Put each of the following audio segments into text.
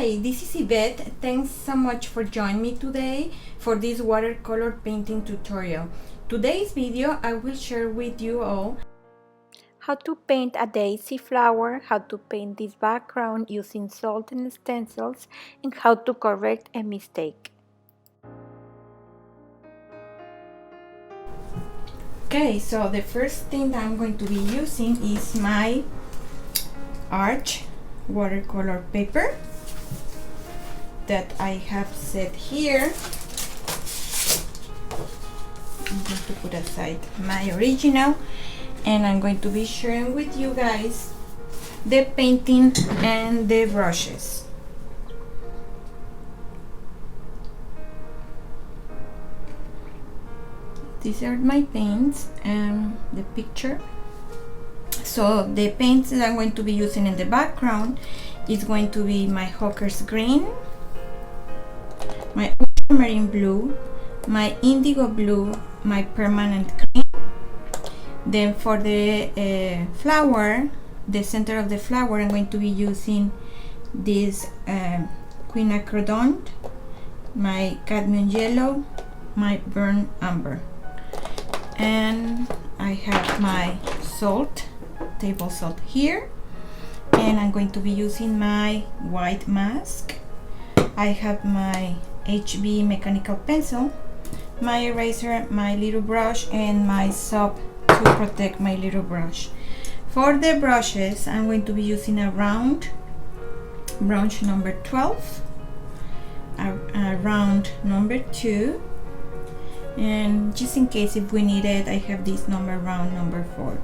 Hi, this is Yvette. Thanks so much for joining me today for this watercolor painting tutorial. Today's video I will share with you all how to paint a daisy flower, how to paint this background using salt and stencils, and how to correct a mistake. Okay, so the first thing that I'm going to be using is my Arch watercolor paper that I have set here. I'm going to put aside my original, and I'm going to be sharing with you guys the painting and the brushes. These are my paints and the picture. So the paints that I'm going to be using in the background is going to be my Hawker's Green, my ultramarine blue, my indigo blue, my permanent green. Then for the flower, the center of the flower, I'm going to be using this quinacridone, my cadmium yellow, my burnt umber, and I have my salt, table salt here, and I'm going to be using my white mask. I have my HB mechanical pencil, my eraser, my little brush, and my soap to protect my little brush. For the brushes, I'm going to be using a round brush number 12, a round number 2, and just in case if we need it, I have this round number 4.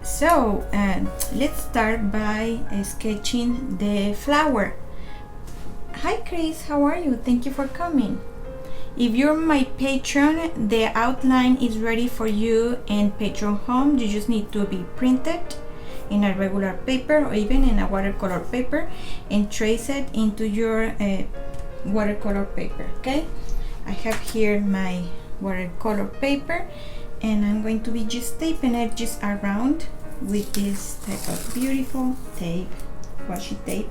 So let's start by sketching the flower. Hi Chris, how are you? Thank you for coming. If you're my patron, the outline is ready for you in Patron Home. You just need to be printed in a regular paper or even in a watercolor paper and trace it into your watercolor paper. Okay, I have here my watercolor paper, and I'm going to be just taping it just around with this type of beautiful tape, washi tape,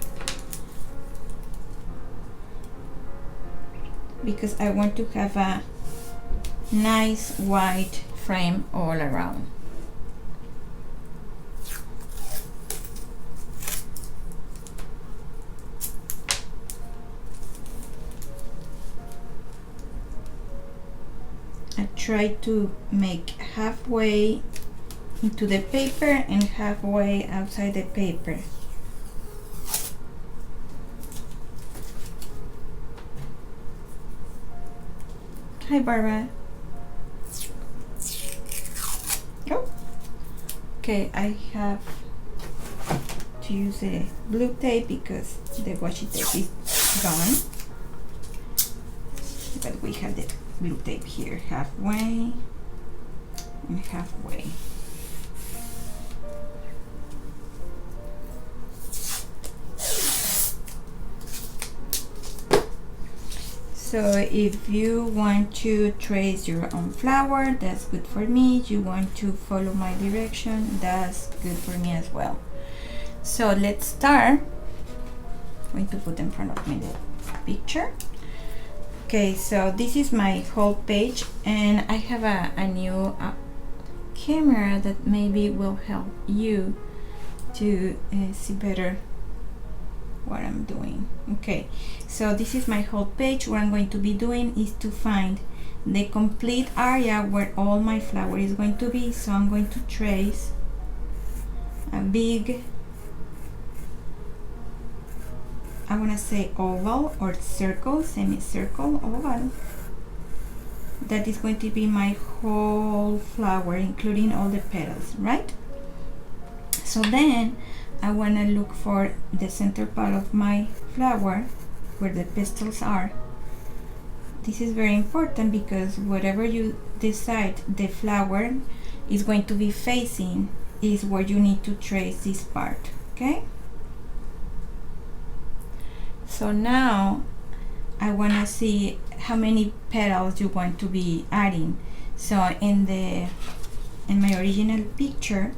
because I want to have a nice white frame all around. I try to make halfway into the paper and halfway outside the paper. Hi Barbara. Oh. Okay, I have to use a blue tape because the washi tape is gone. But we have the blue tape here, halfway and halfway. So if you want to trace your own flower, that's good for me. If you want to follow my direction, that's good for me as well. So let's start. I'm going to put in front of me the picture. Okay, so this is my whole page, and I have a new camera that maybe will help you to see better what I'm doing. Okay, so this is my whole page. What I'm going to be doing is to find the complete area where all my flower is going to be. So I'm going to trace a big, I want to say oval or circle, semicircle, oval. That is going to be my whole flower, including all the petals, right? So then I want to look for the center part of my flower where the petals are. This is very important because whatever you decide the flower is going to be facing is where you need to trace this part. Okay, so now I want to see how many petals you want to be adding. So in my original picture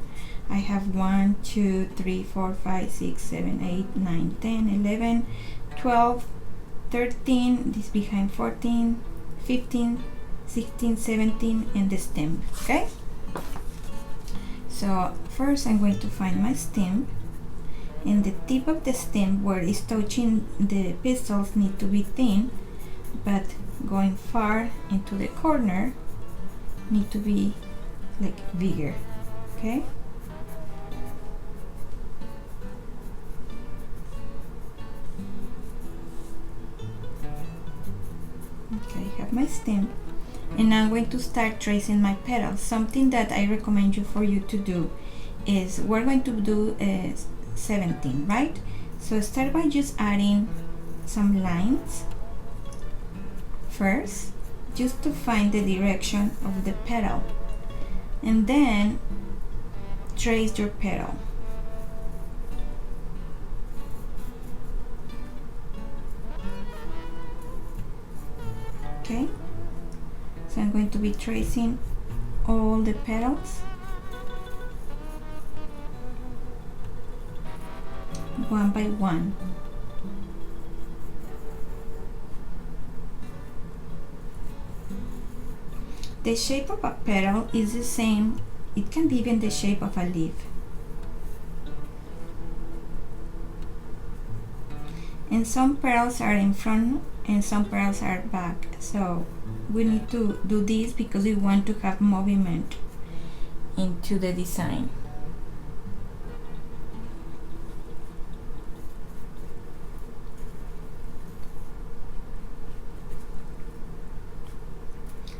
I have 1, 2, 3, 4, 5, 6, 7, 8, 9, 10, 11, 12, 13, this behind 14, 15, 16, 17, and the stem. Okay, so first I'm going to find my stem, and the tip of the stem where it's touching the pistils need to be thin, but going far into the corner need to be like bigger. Okay, I have my stem, and now I'm going to start tracing my petals. Something that I recommend for you to do is we're going to do 17, right? So start by just adding some lines first, just to find the direction of the petal, and then trace your petal. Okay, so I'm going to be tracing all the petals one by one. The shape of a petal is the same, it can be even the shape of a leaf. And some petals are in front and some petals are back. So we need to do this because we want to have movement into the design.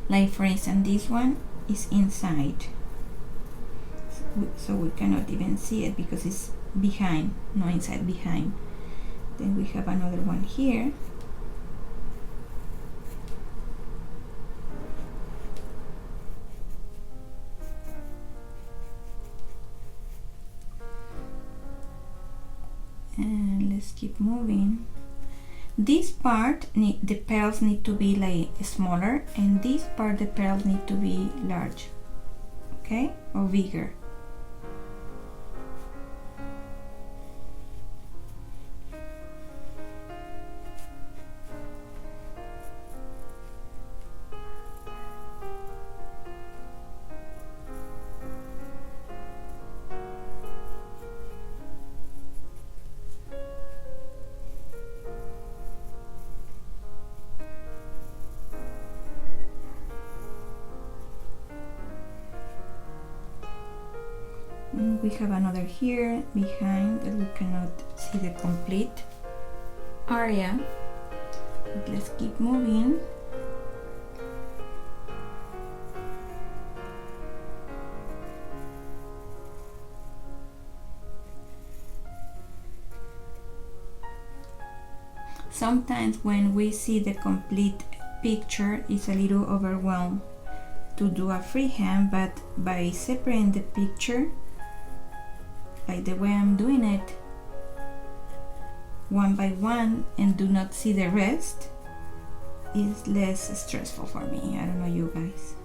Like for instance, this one is inside, so we cannot even see it because it's behind, no inside, behind. Then we have another one here. And let's keep moving. This part, the petals need to be like smaller, and this part the petals need to be large, okay, or bigger. We have another here behind that we cannot see the complete area, but let's keep moving. Sometimes when we see the complete picture, it's a little overwhelmed to do a freehand, but by separating the picture like the way I'm doing it, one by one, and do not see the rest, is less stressful for me. I don't know you guys.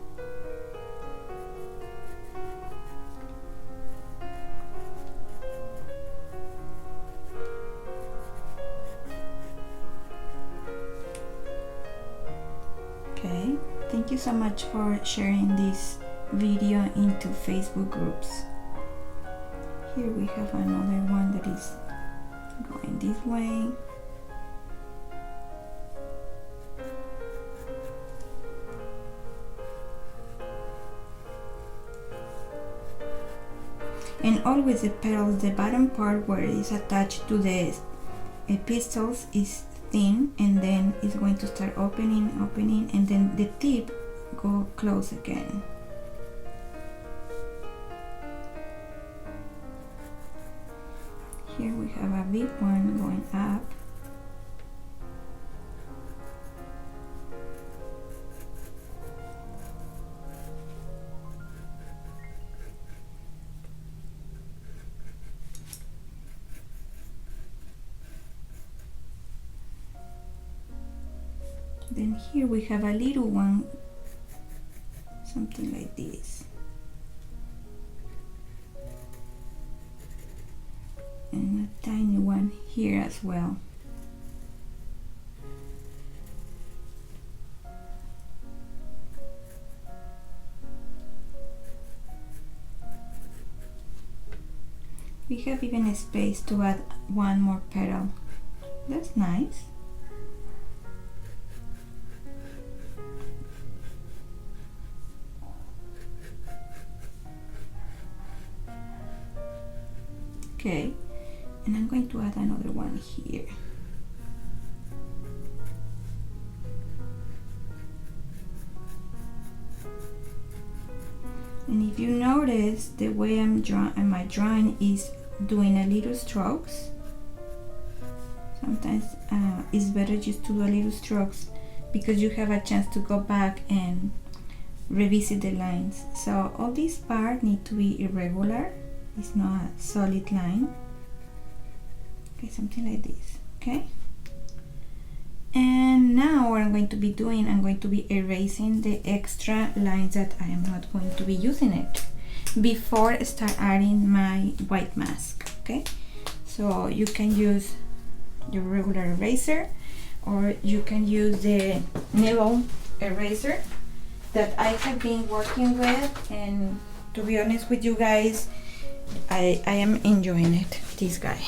Okay, thank you so much for sharing this video into Facebook groups. Here we have another one that is going this way. And always the petals, the bottom part where it is attached to the pistils is thin, and then it's going to start opening, and then the tip go close again. Here we have a big one going up. Then here we have a little one, something like this. and a tiny one here as well. We have even a space to add one more petal. That's nice. Okay, and I'm going to add another one here. And if you notice, the way my drawing is doing a little strokes. Sometimes it's better just to do a little strokes because you have a chance to go back and revisit the lines. So all this part need to be irregular. It's not a solid line. Okay, something like this. Okay. And now what I'm going to be doing, I'm going to be erasing the extra lines that I am not going to be using it before I start adding my white mask. Okay, so you can use your regular eraser or you can use the nail eraser that I have been working with, and to be honest with you guys, I am enjoying it, this guy.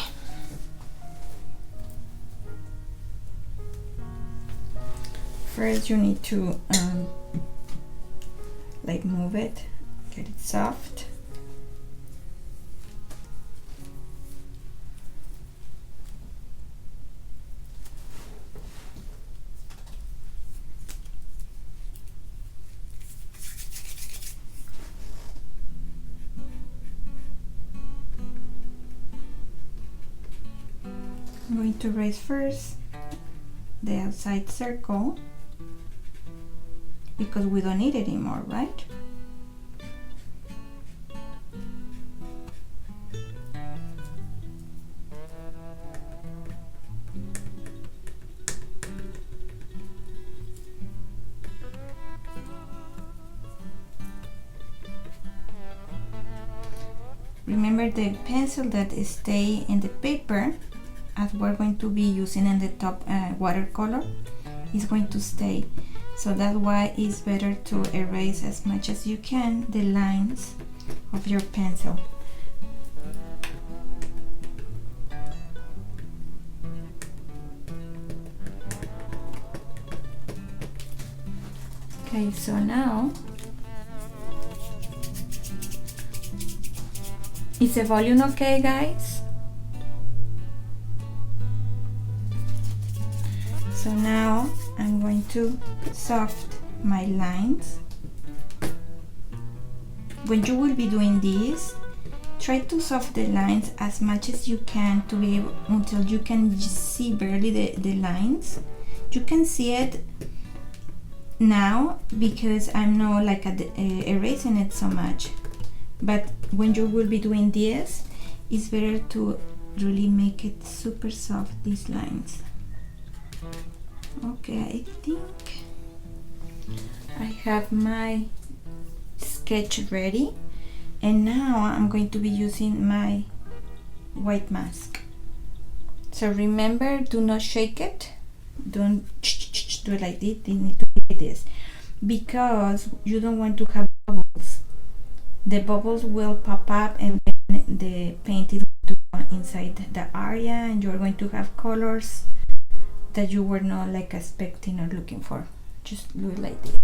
First you need to like move it, get it soft. I'm going to erase first the outside circle because we don't need it anymore, right? Remember the pencil that stay in the paper, as we're going to be using in the top watercolor, is going to stay. So that's why it's better to erase as much as you can the lines of your pencil. Okay, so now is the volume okay, guys? So now I'm going to soft my lines. When you will be doing this, try to soft the lines as much as you can to be able, until you can just see barely the lines. You can see it now because I'm not like erasing it so much, but when you will be doing this, it's better to really make it super soft, these lines. Okay, I think I have my sketch ready, and now I'm going to be using my white mask. So remember, do not shake it, don't do it like this, they need to be like this, because you don't want to have bubbles. The bubbles will pop up and then the paint is going to go inside the area and you're going to have colors that you were not like expecting or looking for. Just do it like this.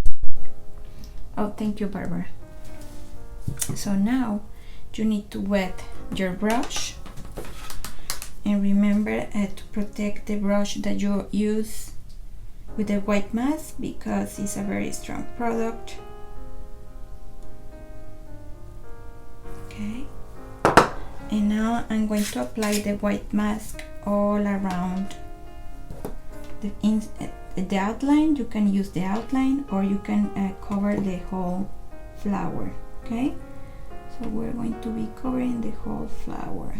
Oh, thank you, Barbara. So now you need to wet your brush, and remember to protect the brush that you use with the white mask because it's a very strong product. Okay, and now I'm going to apply the white mask all around the outline. You can use the outline or you can cover the whole flower. Okay, so we're going to be covering the whole flower.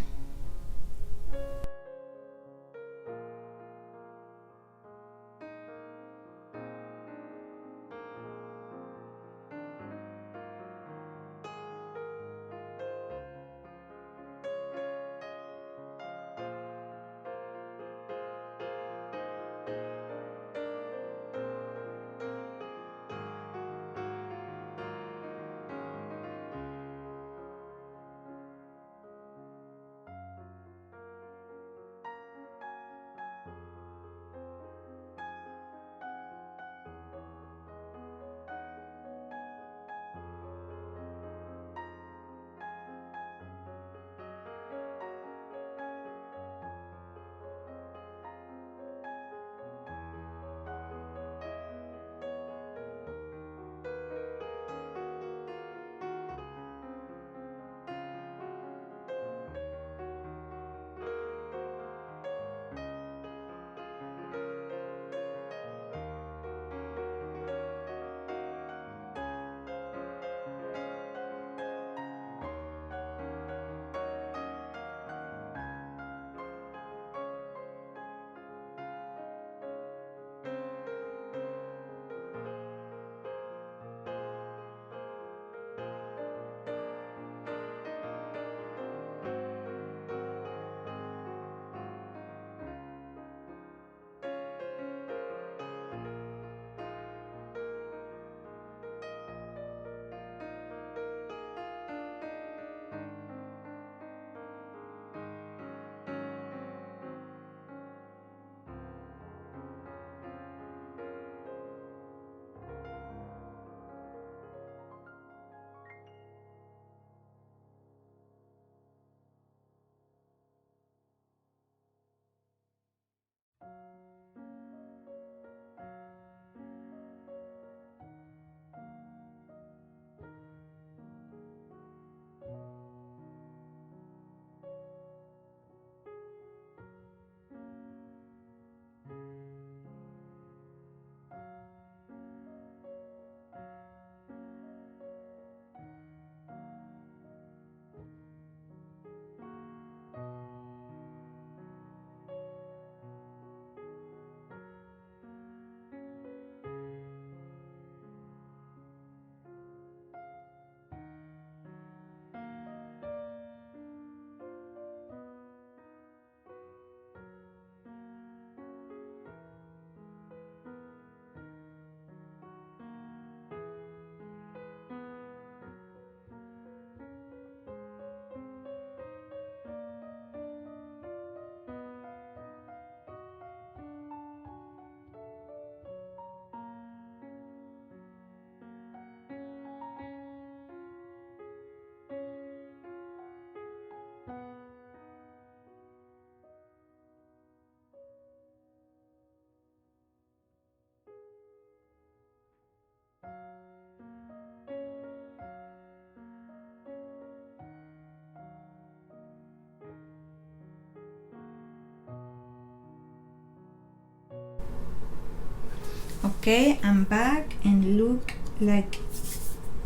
Okay, I'm back and look like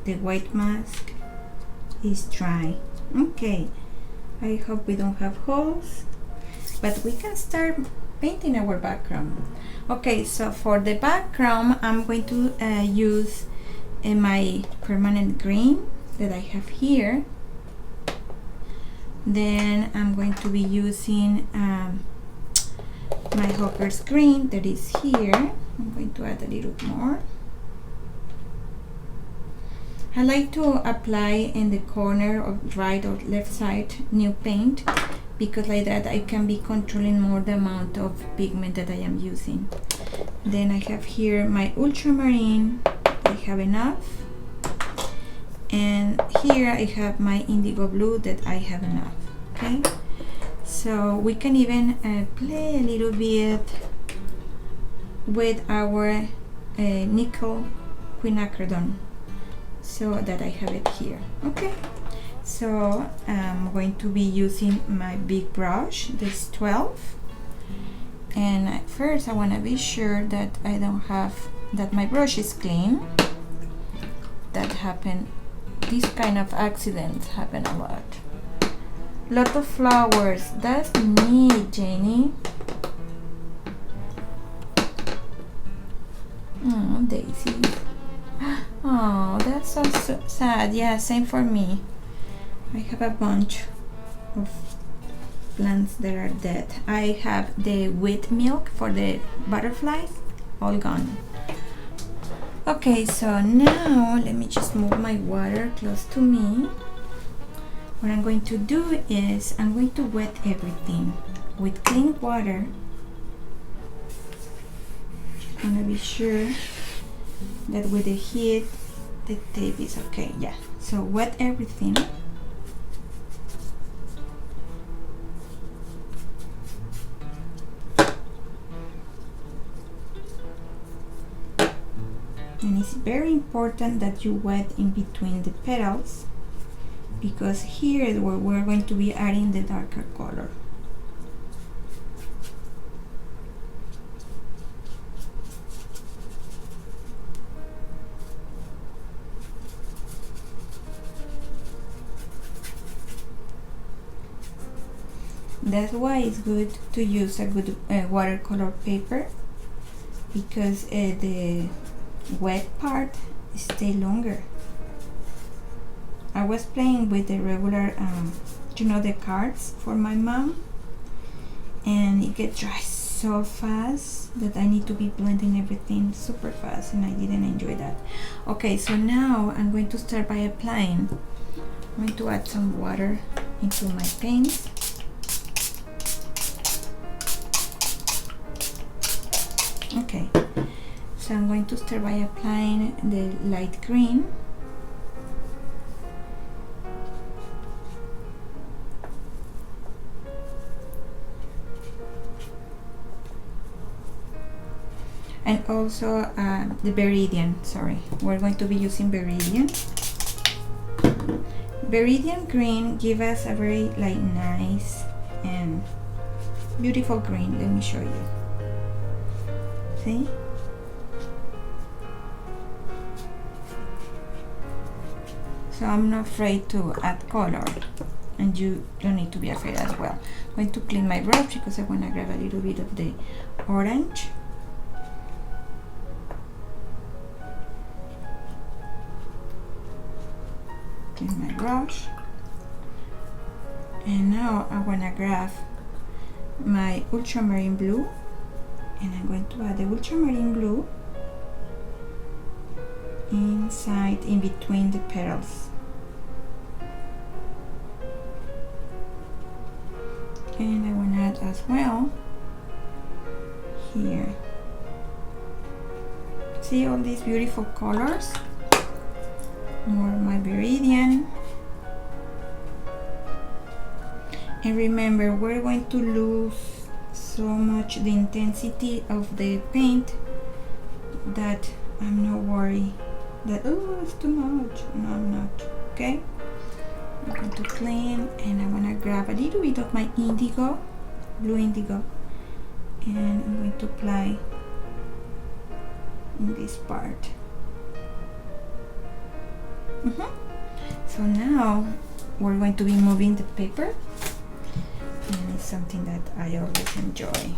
the white mask is dry. Okay, I hope we don't have holes, but we can start painting our background. Okay, so for the background, I'm going to use my permanent green that I have here. Then I'm going to be using my Hawker's green that is here. I'm going to add a little more. I like to apply in the corner of right or left side new paint, because like that I can be controlling more the amount of pigment that I am using. Then I have here my ultramarine, I have enough, and here I have my indigo blue that I have enough. Okay, so we can even play a little bit with our nickel quinacridone, so that I have it here. Okay, so I'm going to be using my big brush, this 12, and first I want to be sure that I don't have, that my brush is clean. That happen, these kind of accidents happen a lot. Lot of flowers, that's neat, Janie. Oh, Daisies. Oh, that's so sad. Yeah, same for me. I have a bunch of plants that are dead. I have the wheat milk for the butterflies, all gone. Okay, so now let me just move my water close to me. What I'm going to do is I'm going to wet everything with clean water. I'm gonna be sure that with the heat the tape is okay. Yeah, so wet everything. And it's very important that you wet in between the petals, because here is where we're going to be adding the darker color. That's why it's good to use a good watercolor paper, because the wet part stay longer. I was playing with the regular, you know, the cards for my mom, and it gets dry so fast that I need to be blending everything super fast, and I didn't enjoy that. Okay, so now I'm going to start by applying. I'm going to add some water into my paint. Okay, so I'm going to start by applying the light green. And also the Viridian, sorry, we're going to be using Viridian. Viridian green give us a very like nice and beautiful green. Let me show you. See? So I'm not afraid to add color, and you don't need to be afraid as well. I'm going to clean my brush because I want to grab a little bit of the orange. Clean my brush. And now I want to grab my ultramarine blue, and I'm going to add the ultramarine blue inside, in between the petals. And I want to add as well here. See all these beautiful colors? More of my Viridian. And remember, we're going to lose so much the intensity of the paint that I'm not worried that, oh, it's too much. No, I'm not. Okay, I'm going to clean, and I want to grab a little bit of my indigo, blue indigo, and I'm going to apply in this part. So now we're going to be moving the paper, and it's something that I always enjoy.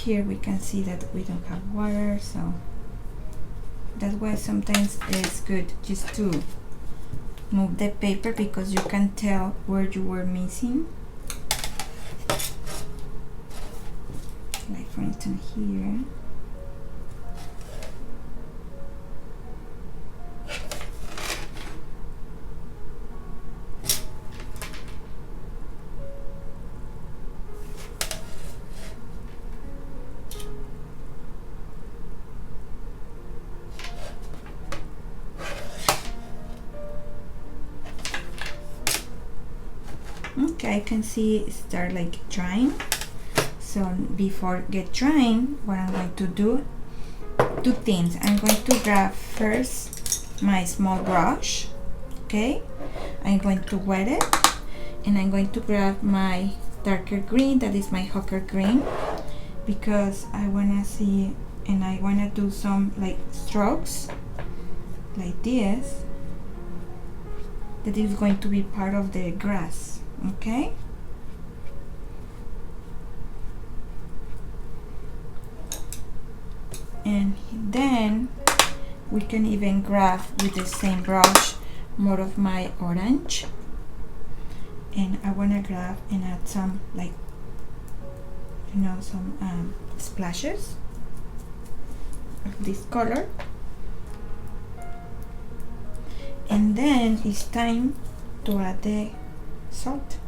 Here we can see that we don't have water, so that's why sometimes it's good just to move the paper, because you can tell where you were missing. Like for instance here. Okay, I can see it start like drying. So before get drying, what I'm going to do, two things. I'm going to grab first my small brush. Okay, I'm going to wet it, and I'm going to grab my darker green, that is my ochre green, because I wanna see, and I wanna do some like strokes like this, that is going to be part of the grass. Okay, and then we can even grab with the same brush more of my orange, and I want to grab and add some, like, you know, some splashes of this color. And then it's time to add the salt.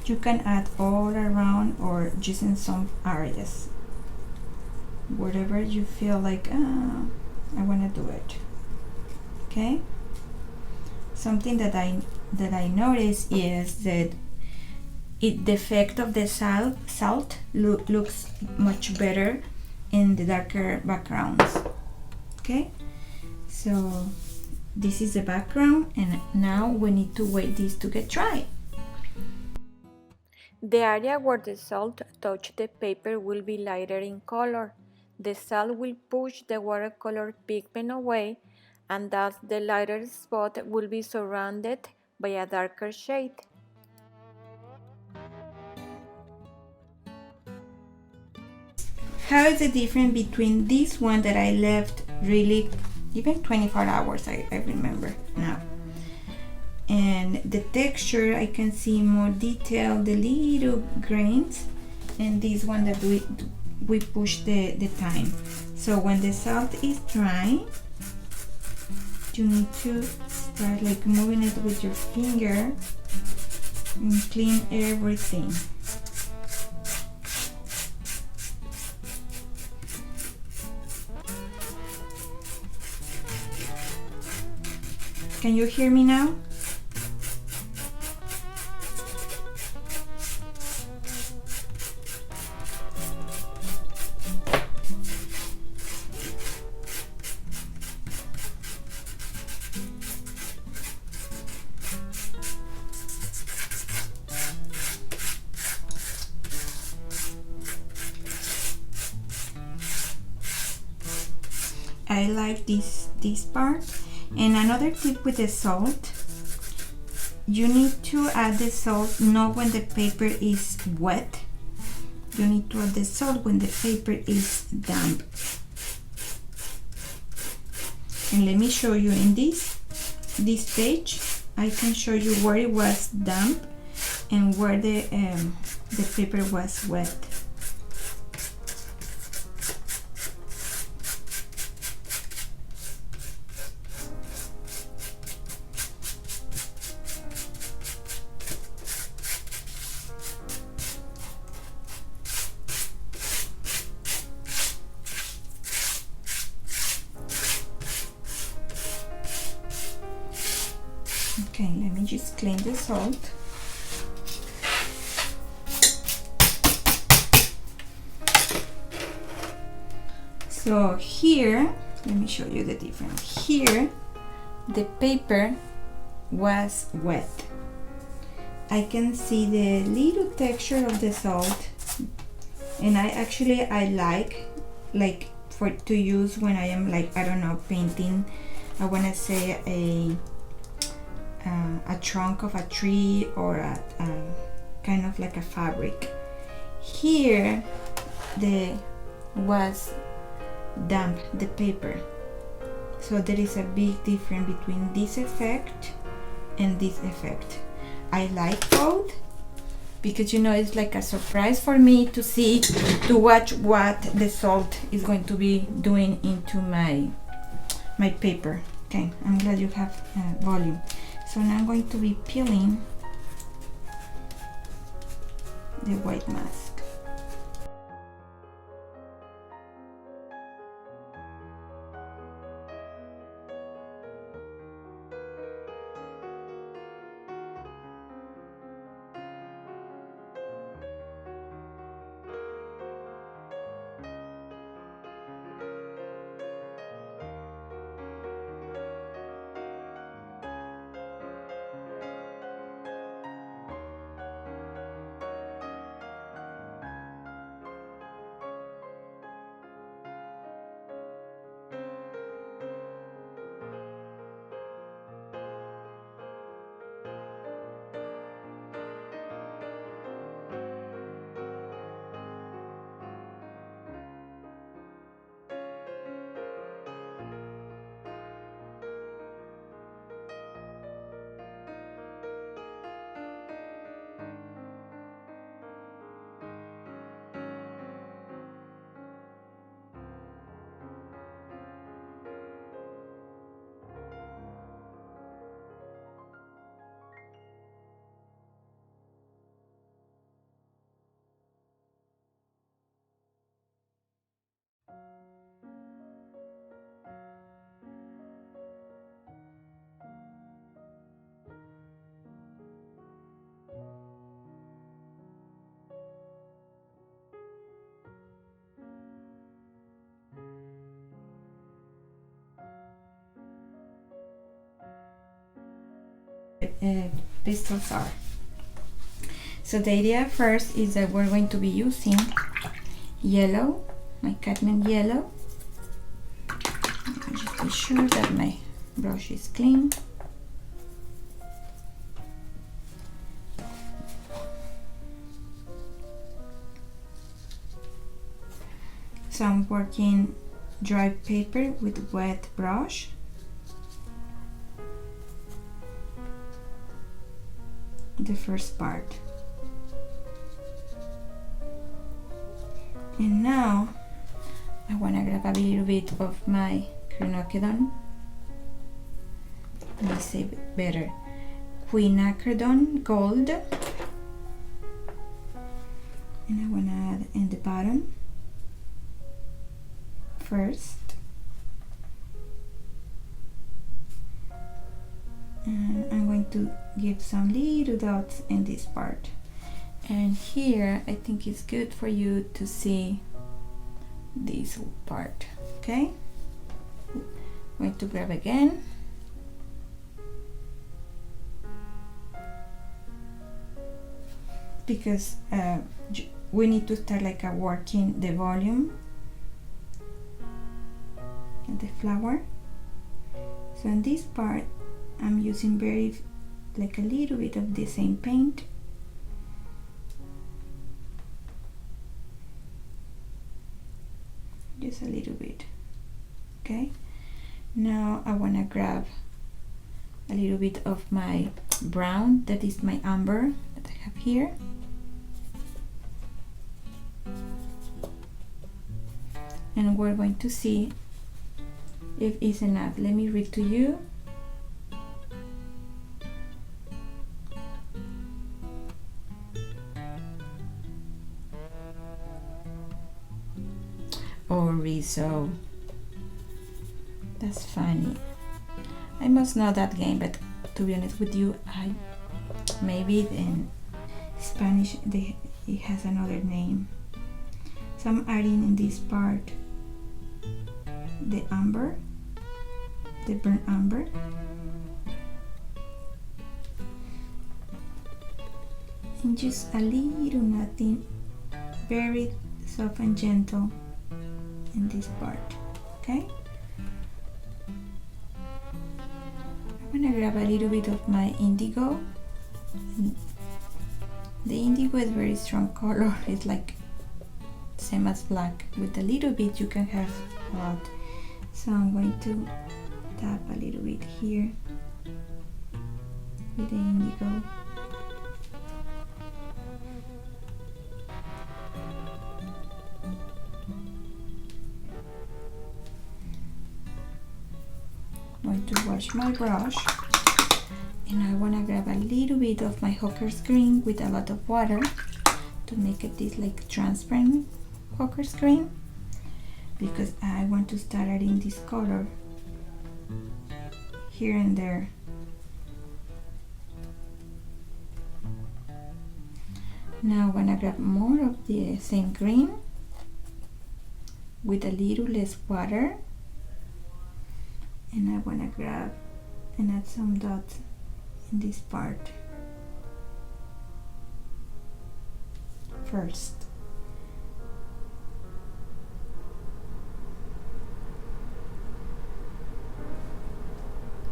You can add all around or just in some areas, wherever you feel like I want to do it. Okay, something that I notice is that the effect of the salt looks much better in the darker backgrounds. Okay, so this is the background, and now we need to wait this to get dry. The area where the salt touches the paper will be lighter in color. The salt will push the watercolor pigment away, and thus the lighter spot will be surrounded by a darker shade. How is the difference between this one that I left really even 24 hours, I remember now, and the texture, I can see more detail, the little grains, and this one that we push the time. So when the salt is dry, you need to start like moving it with your finger and clean everything. Can you hear me now? I like this part. And another tip with the salt, you need to add the salt not when the paper is wet. You need to add the salt when the paper is damp. And let me show you in this page, I can show you where it was damp and where the paper was wet. Okay, let me just clean the salt. So here, let me show you the difference. Here, the paper was wet. I can see the little texture of the salt, and I like for to use when I am like, I don't know, painting. I want to say a trunk of a tree or a kind of like a fabric. Here, was damp, the paper. So there is a big difference between this effect and this effect. I like both because, you know, it's like a surprise for me to watch what the salt is going to be doing into my paper. Okay, I'm glad you have volume. So now I'm going to be peeling the white mask. Pistils are. So the idea first is that we're going to be using yellow, my cadmium yellow. Just be sure that my brush is clean. So I'm working dry paper with wet brush. The first part. And now I want to grab a little bit of my quinacridone. Let me say it better. Quinacridone gold. And I want to add in the bottom first. And I'm going to give some little dots in this part. And here I think it's good for you to see this part. Okay, I'm going to grab again. Because we need to start like a working the volume and the flower. So in this part I'm using like a little bit of the same paint. Just a little bit. Okay, now I want to grab a little bit of my brown, that is my umber that I have here. And we're going to see if it's enough. Let me read to you. Oh, Rizzo. That's funny. I must know that game, but to be honest with you, maybe in Spanish it has another name. So I'm adding in this part the amber, the burnt amber. And just a little, nothing, very soft and gentle in this part, okay? I'm gonna grab a little bit of my indigo. The indigo is very strong color, it's like same as black. With a little bit you can have a lot. So I'm going to tap a little bit here with the indigo. I'm going to wash my brush, and I want to grab a little bit of my Hawker's green with a lot of water to make it this like transparent Hawker's green, because I want to start adding this color here and there. Now I'm gonna grab more of the same green with a little less water, and I wanna grab and add some dots in this part first.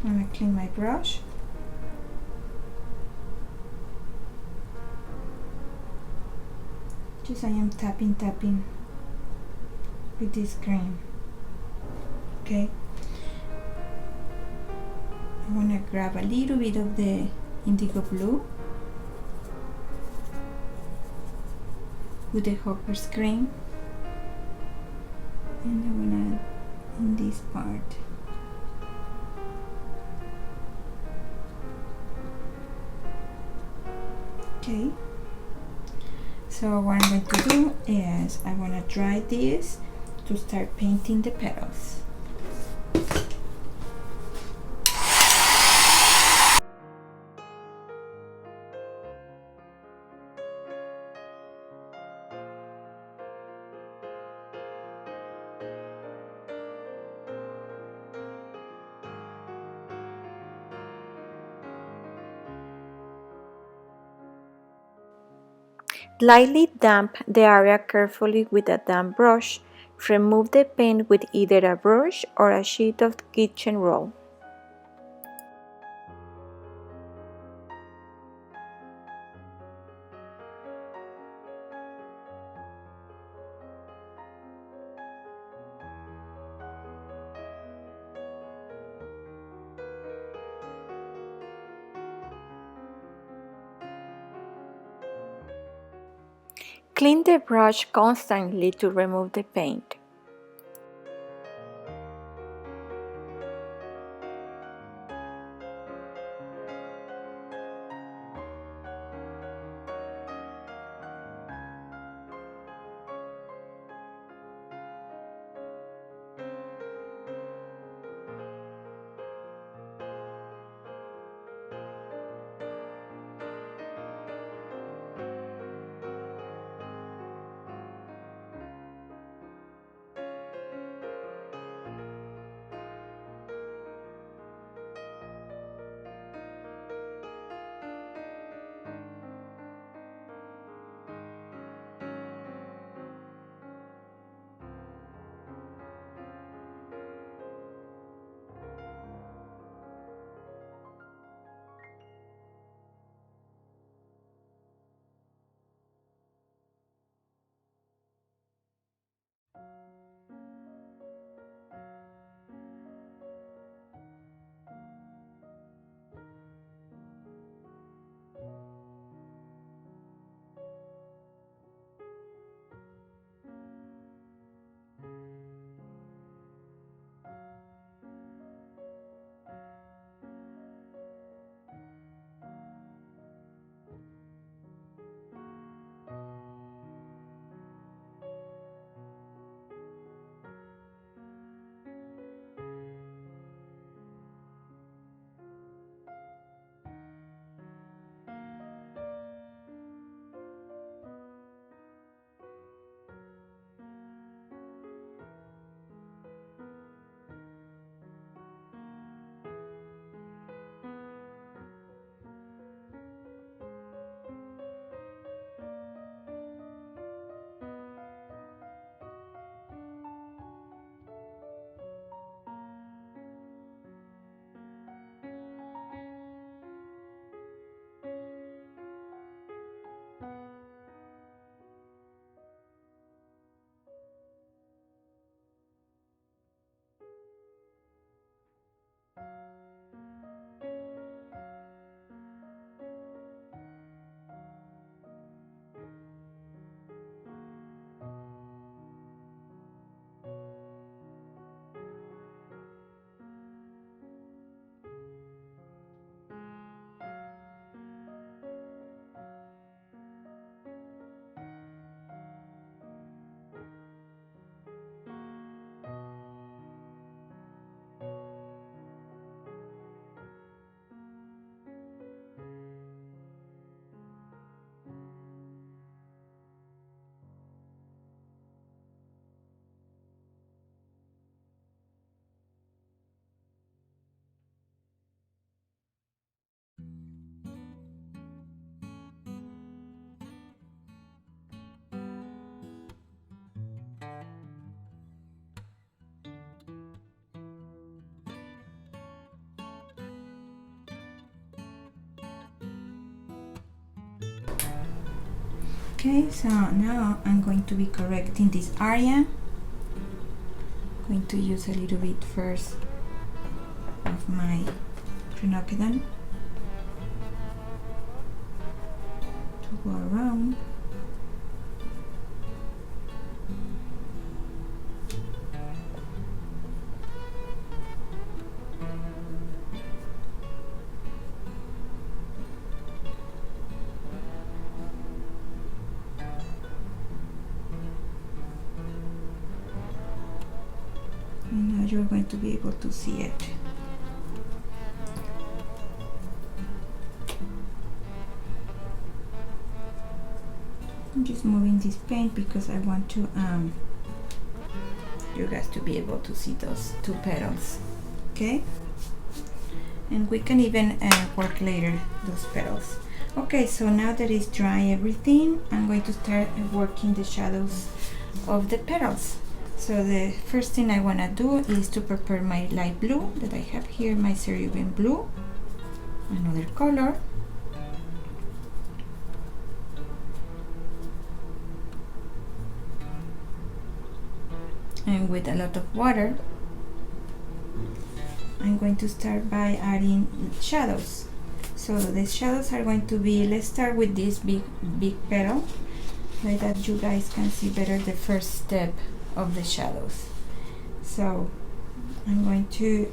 I'm gonna clean my brush. Just I am tapping with this green. Okay. I want to grab a little bit of the indigo blue with the Hawker's green, and I want to add in this part. Okay, so what I'm going to do is I want to dry this to start painting the petals. Lightly damp the area carefully with a damp brush. Remove the paint with either a brush or a sheet of kitchen roll. Clean the brush constantly to remove the paint. Okay, so now I'm going to be correcting this area. I'm going to use a little bit first of my Trinocodon to go around. And now you're going to be able to see it. I'm just moving this paint because I want to you guys to be able to see those two petals. Okay, and we can even work later those petals. Okay, so now that it's dry everything, I'm going to start working the shadows of the petals. So the first thing I want to do is to prepare my light blue that I have here, my cerulean blue, another color. And with a lot of water, I'm going to start by adding shadows. So the shadows are going to be, let's start with this big petal, so that you guys can see better the first step of the shadows. So I'm going to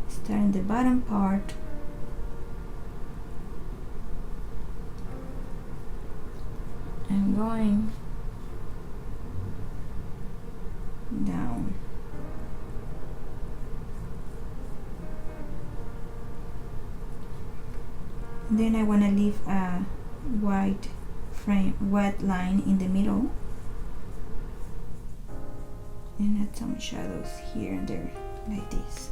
start in the bottom part and going down. Then I want to leave a white line in the middle and add some shadows here and there like this.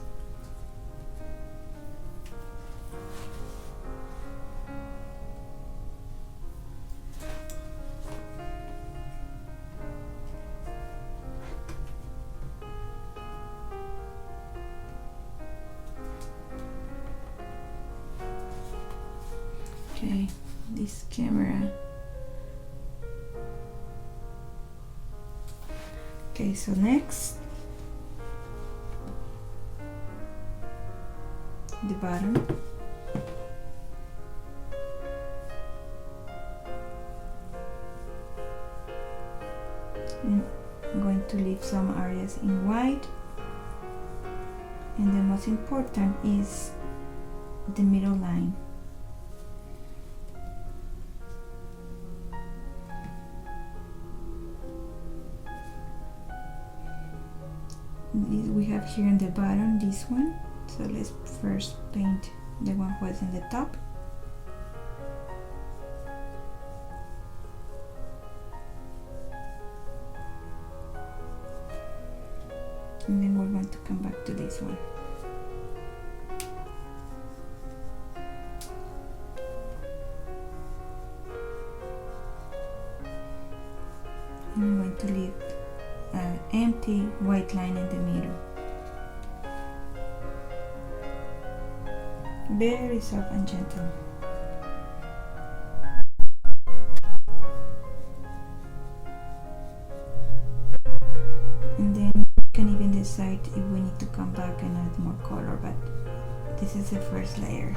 Okay, this camera. Okay, so next, the bottom. And I'm going to leave some areas in white. And the most important is the middle line. We have here in the bottom this one, so let's first paint the one who is in the top. And then we're going to come back to this one. And I'm going to leave an empty white line in the middle. Very soft and gentle. And then we can even decide if we need to come back and add more color, but this is the first layer.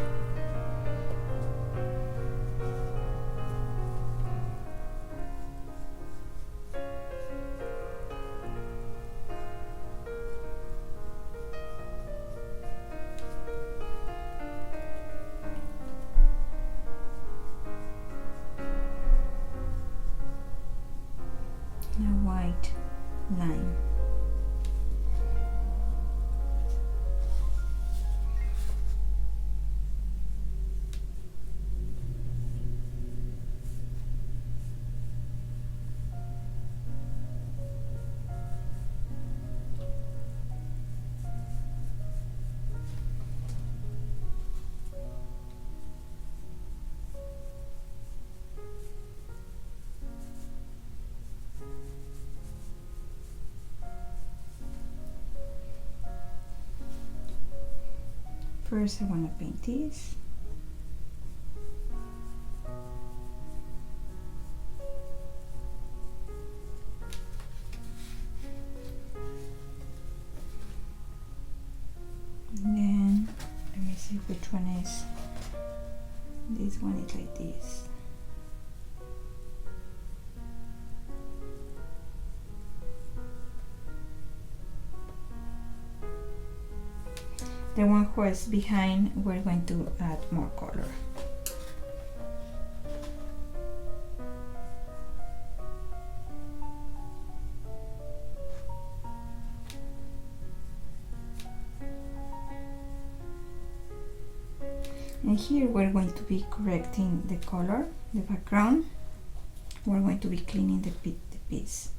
A white line. First I want to paint this. This one is like this. The one who is behind, we're going to add more color. And here we're going to be correcting the color, the background. We're going to be cleaning the piece.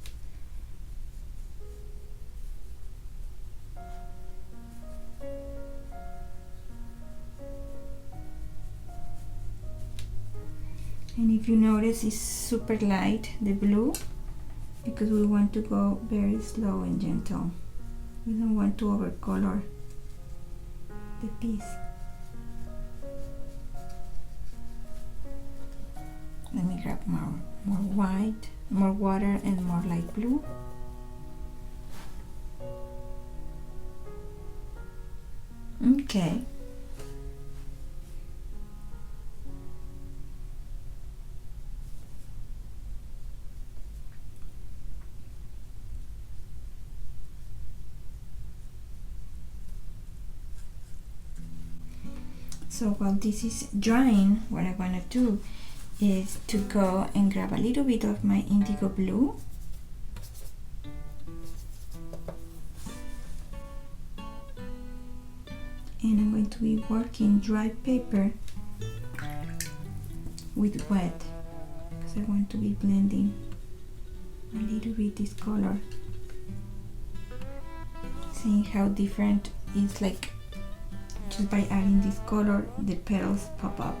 And if you notice, it's super light, the blue, because we want to go very slow and gentle. We don't want to overcolor the piece. Let me grab more white, more water, and more light blue. Okay. So while this is drying, what I want to do is to go and grab a little bit of my indigo blue and I'm going to be working dry paper with wet because I want to be blending a little bit this color, seeing how different it's like. Just by adding this color, the petals pop up.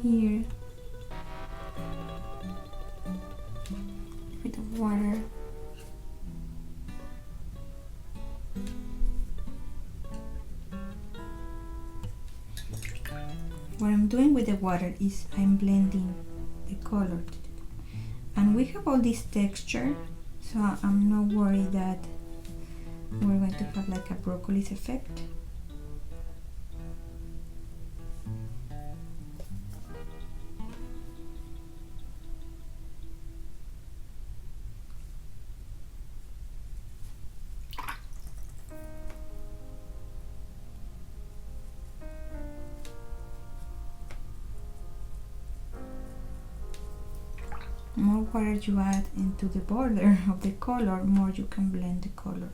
Here, a bit of water. What I'm doing with the water is I'm blending the color, and we have all this texture, so I'm not worried that we're going to have like a broccolis effect. More water you add into the border of the color, more you can blend the color.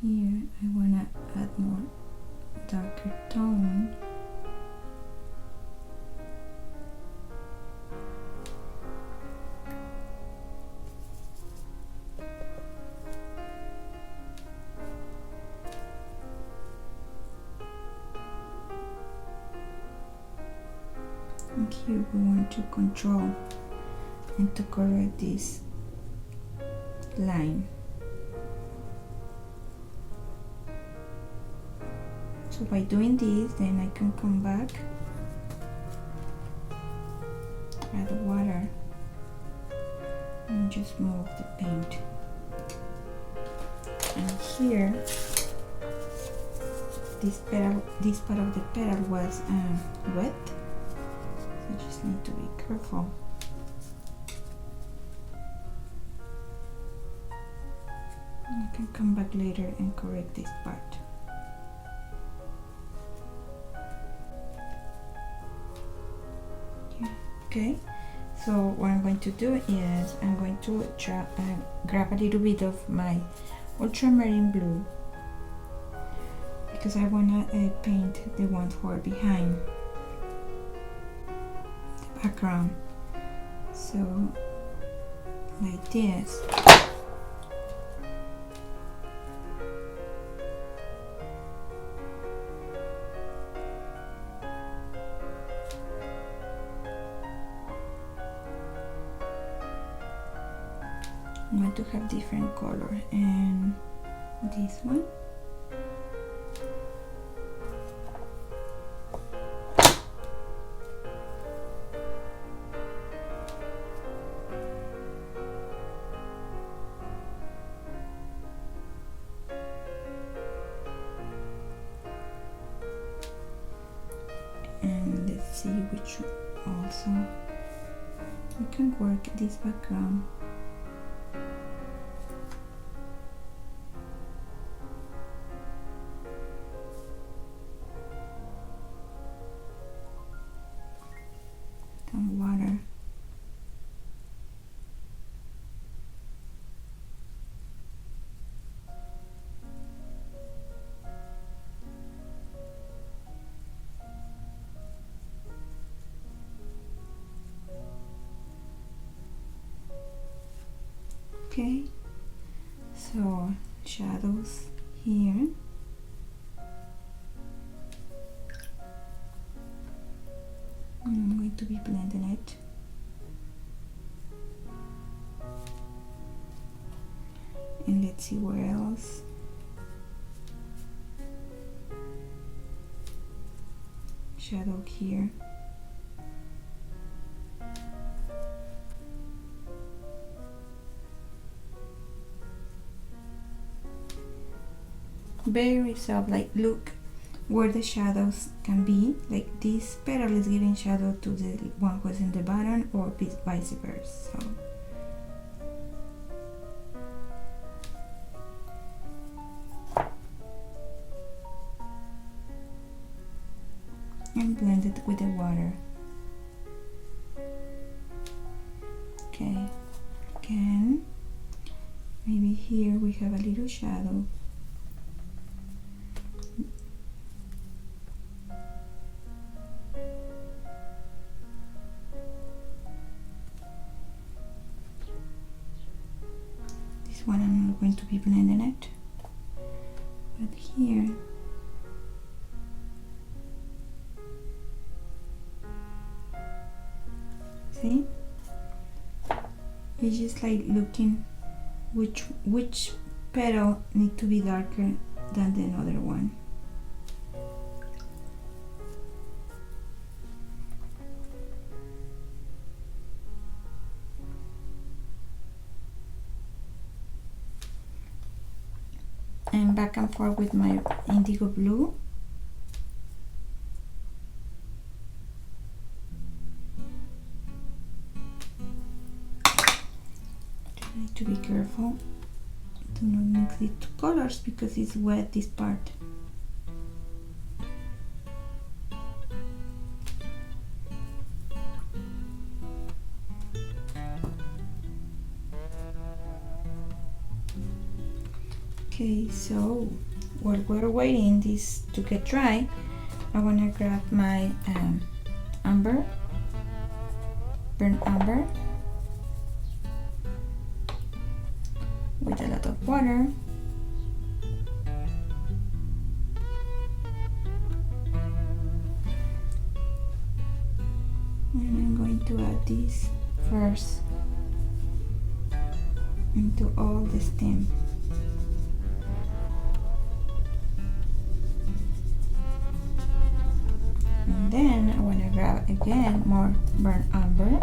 Here I want to add more darker tone. And here we want to control and to correct this line. So by doing this, then I can come back, add water, and just move the paint. And here, this part of the petal was wet. I just need to be careful. And I can come back later and correct this part. Yeah. Okay, So what I'm going to do is I'm going to grab a little bit of my ultramarine blue, because I want to paint the ones who are behind the background. So like this. I'm going to have different color, and this one. And let's see which also we can work this background. Some water. Okay, so shadows here. I'm going to be blending it. And let's see where else. Shadow here. Very soft, like look where the shadows can be, like this petal is giving shadow to the one who's in the bottom, or vice versa. So and blend it with the water. Okay, again, maybe here we have a little shadow. This one I'm not going to be blending it, but here see, it's just like looking which petal need to be darker than the other one. And back and forth with my indigo blue. You need to be careful to not mix the two colors because it's wet, this part. Okay, so while we're waiting this to get dry, I want to grab my amber, burnt amber, with a lot of water. And I'm going to add this first into all the stem. And then I want to grab again more burnt umber.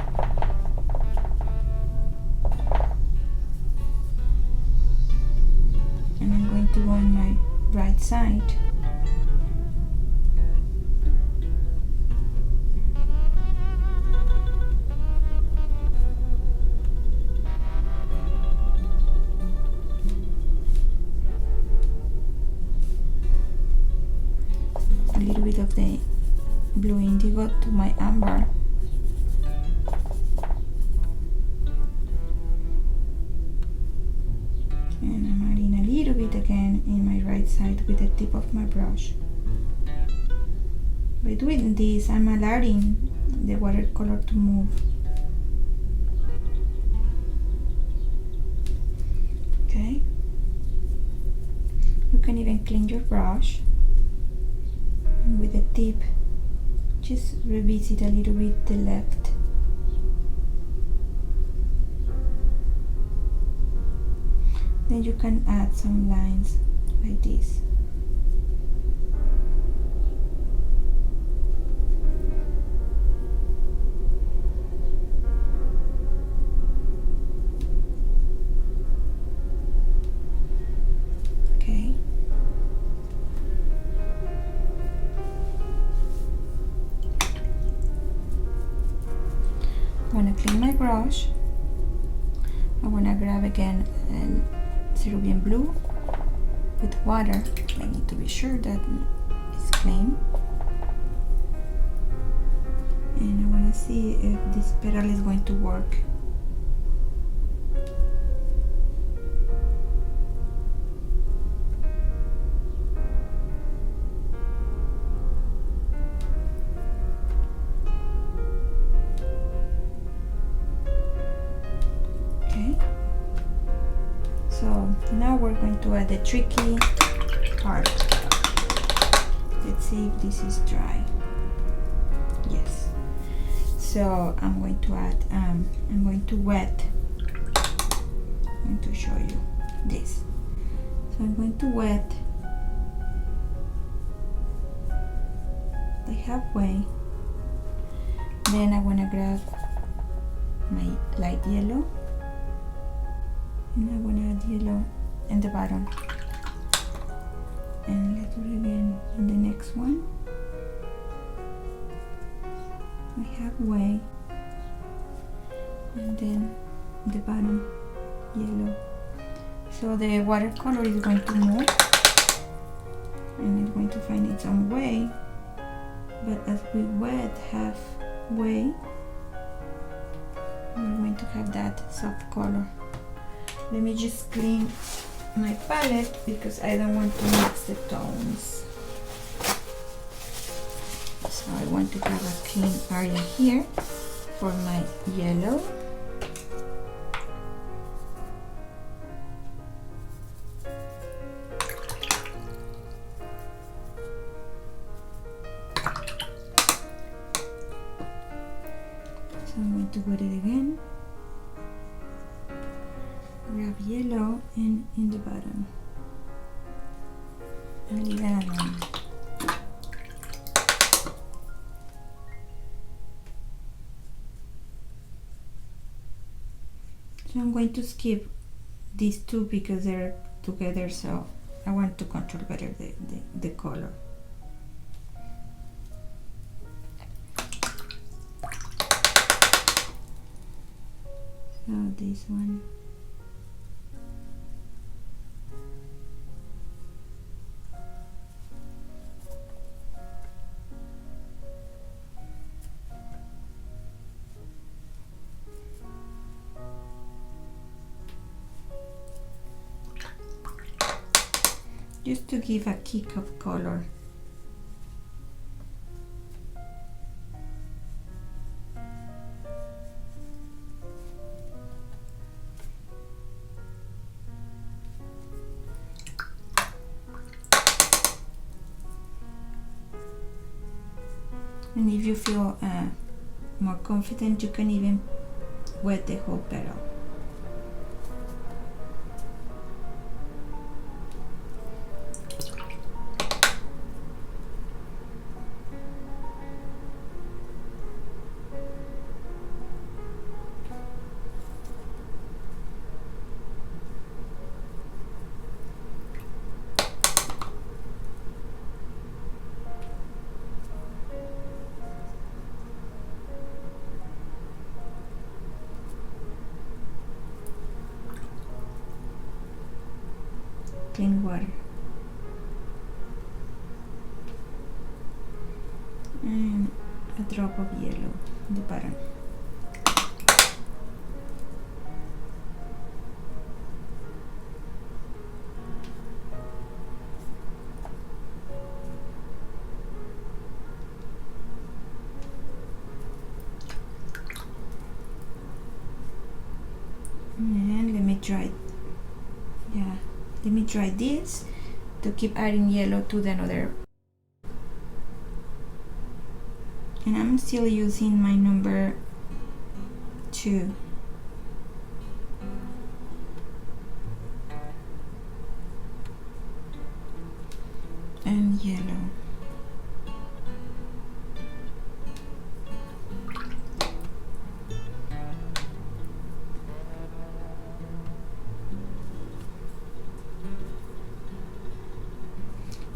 And I'm going to go on my right side. A little bit of the blue indigo to my amber. again in my right side with the tip of my brush. By doing this, I'm allowing the watercolor to move. Okay. You can even clean your brush, and with the tip, just revisit a little bit the left. Then you can add some lines like this. Okay. I want to clean my brush. I want to grab again and cerulean blue with water. I need to be sure that it's clean, and I want to see if this petal is going to work. So now we're going to add the tricky part. Let's see if this is dry. Yes. So I'm going to add, I'm going to wet. I'm going to show you this. So I'm going to wet like halfway. Then I want to grab my light yellow. And I want to add yellow in the bottom, and let's do it again in the next one. We halfway, and then the bottom yellow. So the watercolor is going to move, and it's going to find its own way. But as we wet halfway, we're going to have that soft color. Let me just clean my palette because I don't want to mix the tones. So I want to have a clean area here for my yellow. So I'm going to put it again. Grab yellow and in the bottom and leave it alone. So I'm going to skip these two because they're together, so I want to control better the color. So this one. Just to give a kick of color. And if you feel more confident, you can even wet the whole petal. Clean water and a drop of yellow in the bottom. try, yeah, let me try this to keep adding yellow to the another. And I'm still using my number 2. And yellow.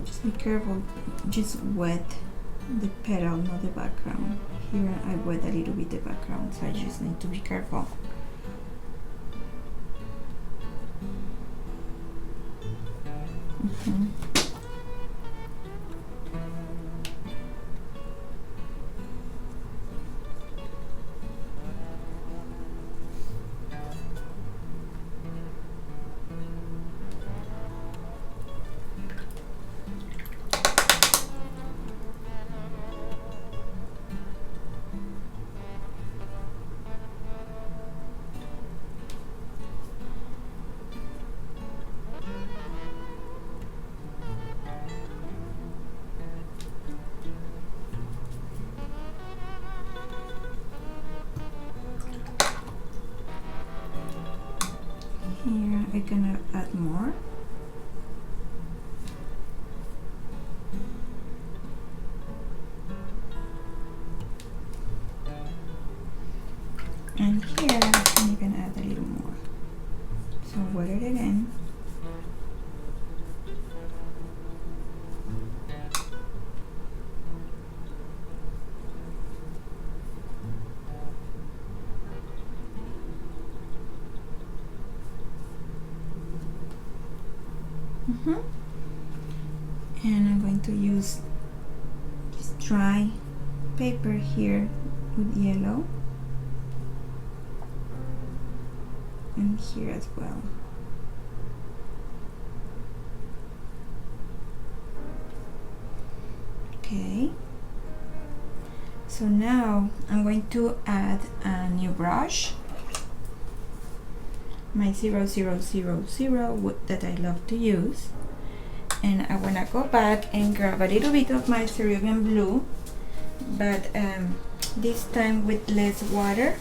Just be careful, just wet the petal, not the background. Here I wet a little bit the background, so I just need to be careful. Here I'm gonna add more. And here I'm gonna add a little more. So wet it again. And I'm going to use this dry paper here with yellow, and here as well. Okay, so now I'm going to add a new brush, my 0000 that I love to use. And I want to go back and grab a little bit of my cerulean blue, but this time with less water.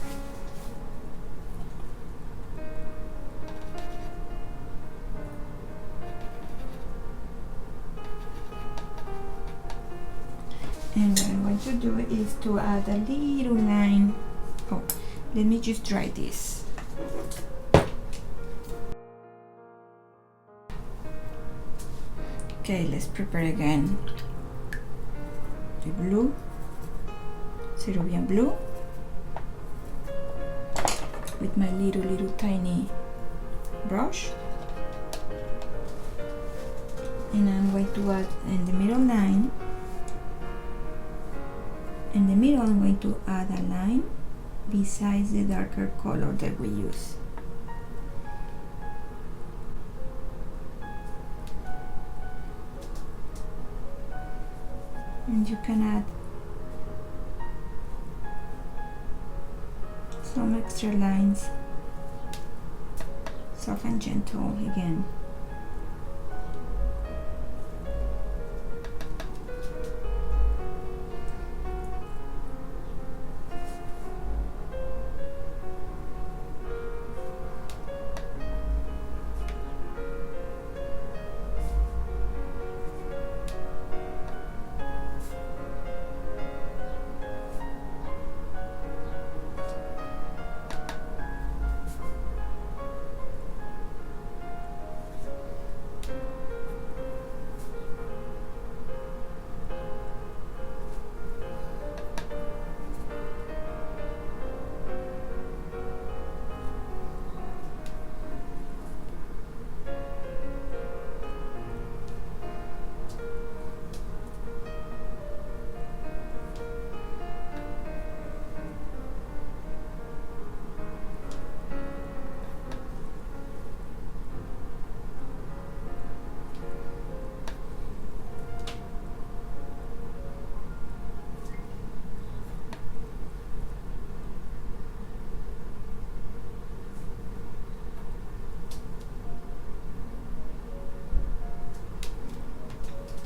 And what I'm going to do is to add a little line. Oh, let me just dry this. Okay, let's prepare again the blue, cerulean blue, with my little tiny brush, and I'm going to add in the middle line. In the middle, I'm going to add a line besides the darker color that we use. And you can add some extra lines, soft and gentle again.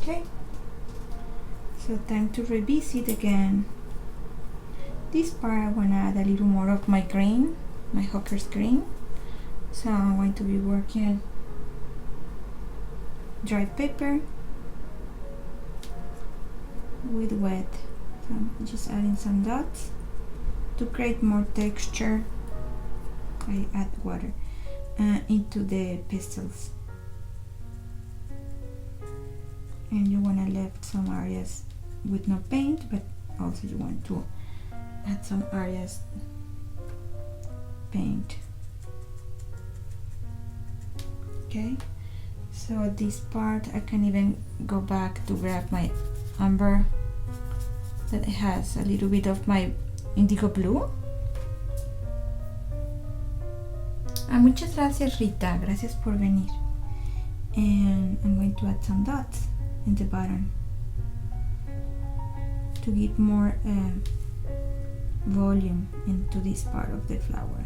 Okay, so time to revisit again. This part I want to add a little more of my green, my Hawker's green. So I'm going to be working dry paper with wet. So I'm just adding some dots to create more texture. I add water into the pastels, and you want to leave some areas with no paint, but also you want to add some areas paint. Okay, so this part I can even go back to grab my umber that has a little bit of my indigo blue. Muchas gracias, Rita, gracias por venir. And I'm going to add some dots in the bottom to give more volume into this part of the flower.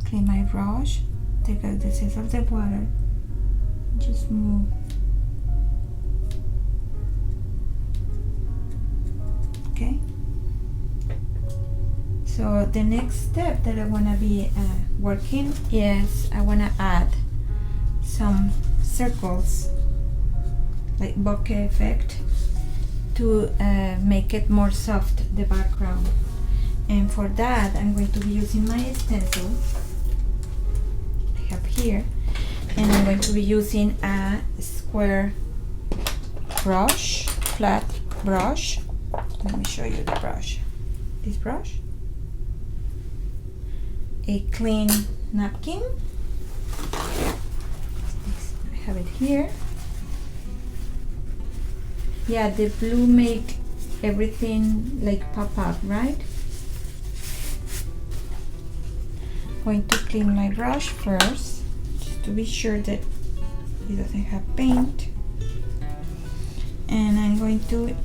Clean my brush, take out the excess of the water, just move. Okay. So the next step that I want to be working is I want to add some circles, like bokeh effect, to make it more soft, the background. And for that I'm going to be using my stencil I have here, and I'm going to be using a square brush, flat brush. Let me show you the brush. This brush, a clean napkin. I have it here. Yeah, the blue make everything like pop up, right? Going to clean my brush first, just to be sure that it doesn't have paint. And I'm going to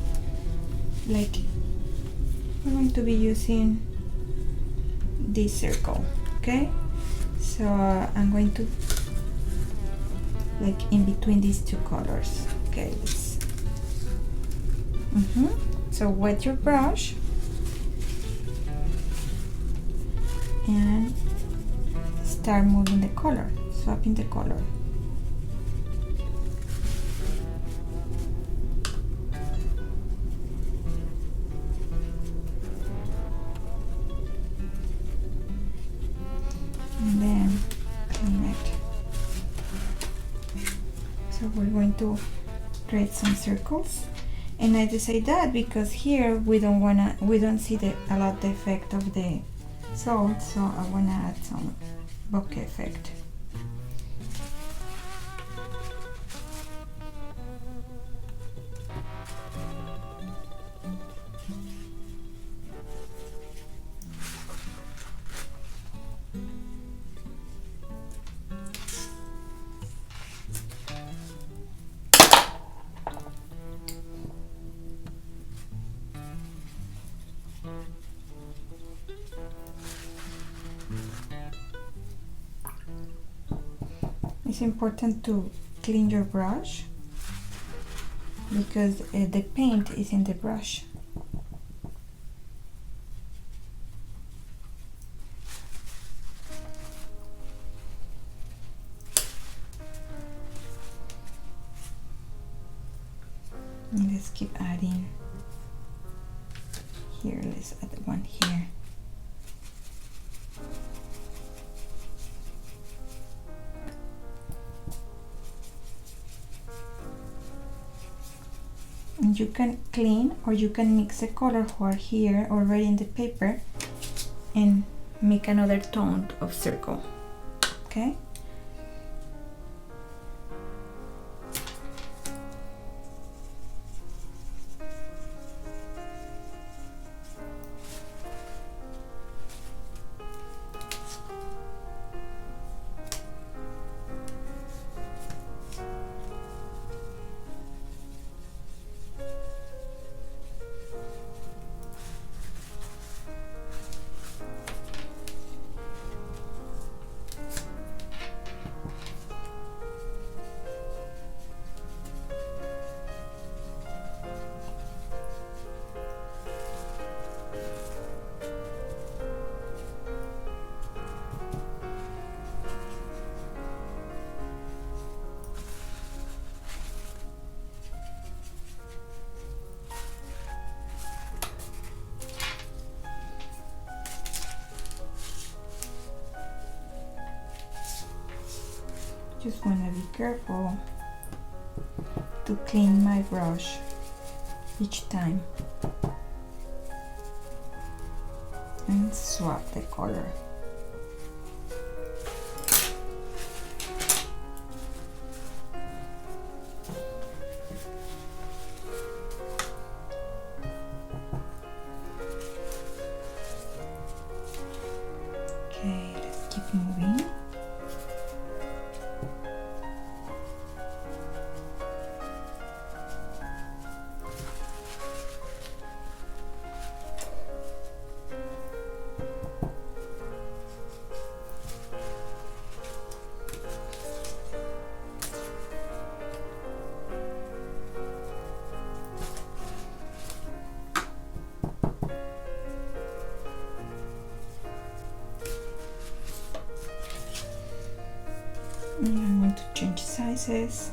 be using this circle, okay? So I'm going to in between these two colors. Okay, let's so wet your brush and start moving the color, swapping the color. And then clean it. So we're going to create some circles. And I just say that because here we don't see a lot the effect of the salt, so I wanna add some bokeh effect. It's important to clean your brush because the paint is in the brush. And let's keep adding here. Let's add one here. And you can clean or you can mix the color who are here already in the paper and make another tone of circle. Okay? Just wanna be careful to clean my brush each time and swap the color. Okay, let's keep moving. I want to change sizes.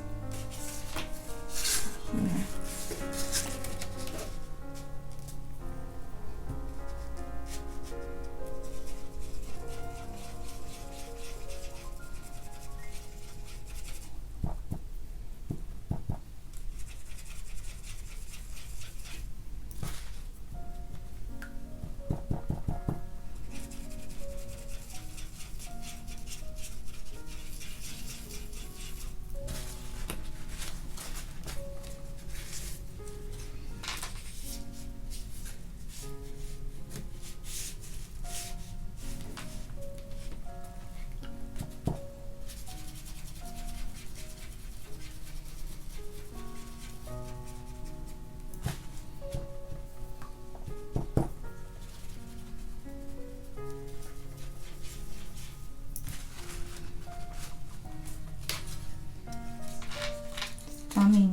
Here.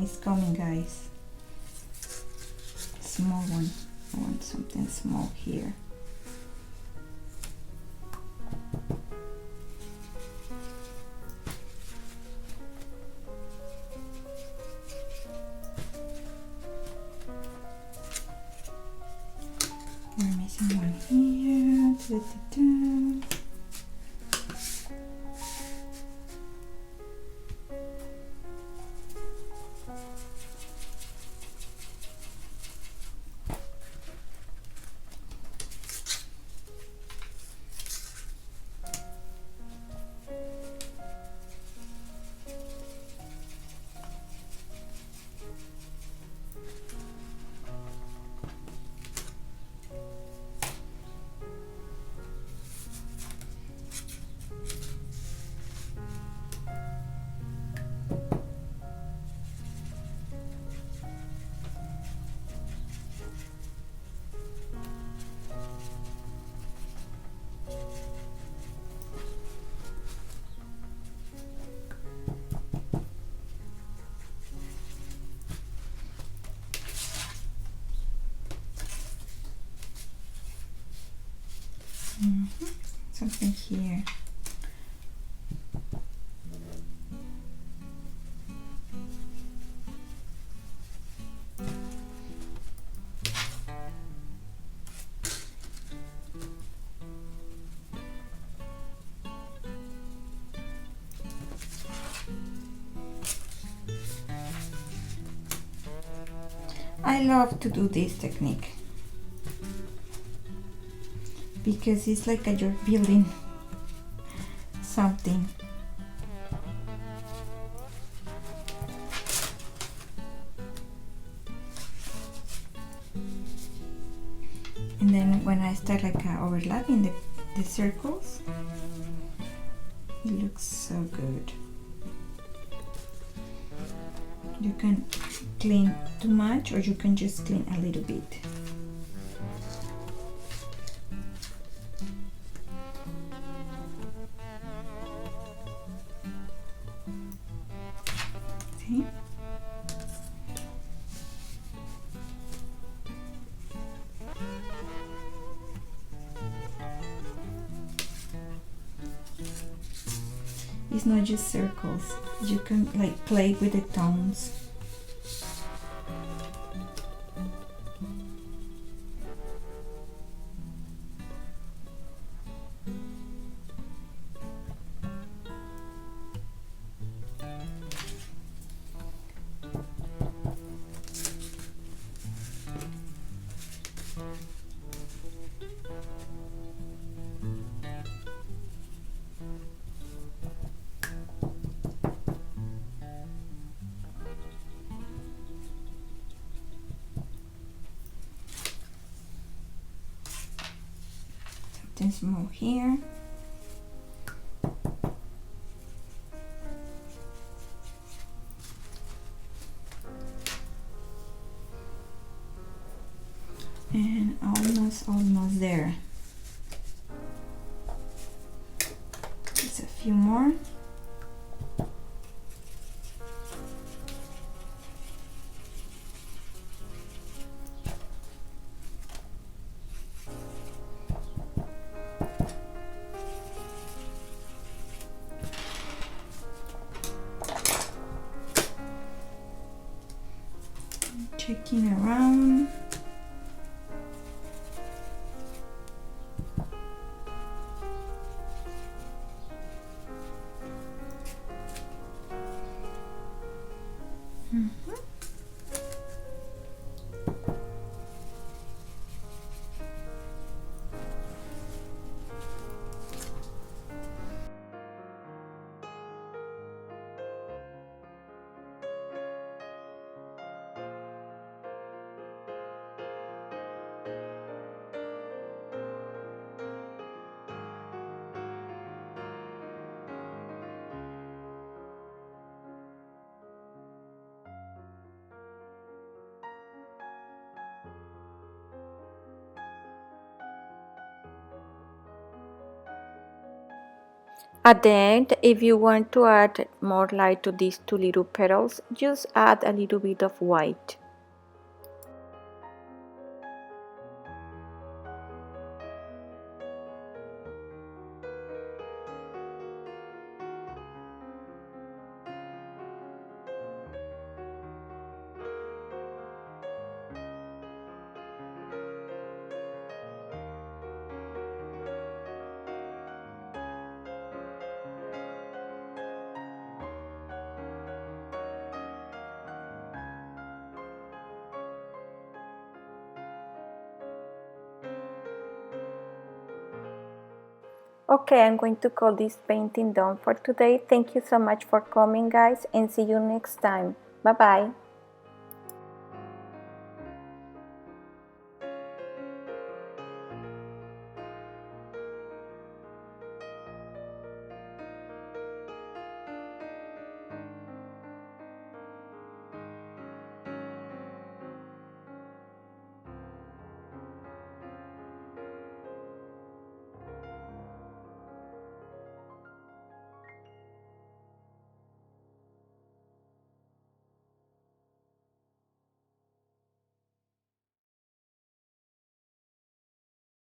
It's coming, guys. Small one. I want something small here. We're missing one here. Da-da-da. Something here. I love to do this technique because it's like you're building something. And then when I start overlapping the circles, it looks so good. You can clean too much or you can just clean a little bit. See? It's not just circles. You can play with the tones. Something small here. And almost there. Just a few more. Checking around. At the end, if you want to add more light to these two little petals, just add a little bit of white. Okay, I'm going to call this painting done for today. Thank you so much for coming, guys, and see you next time. Bye bye.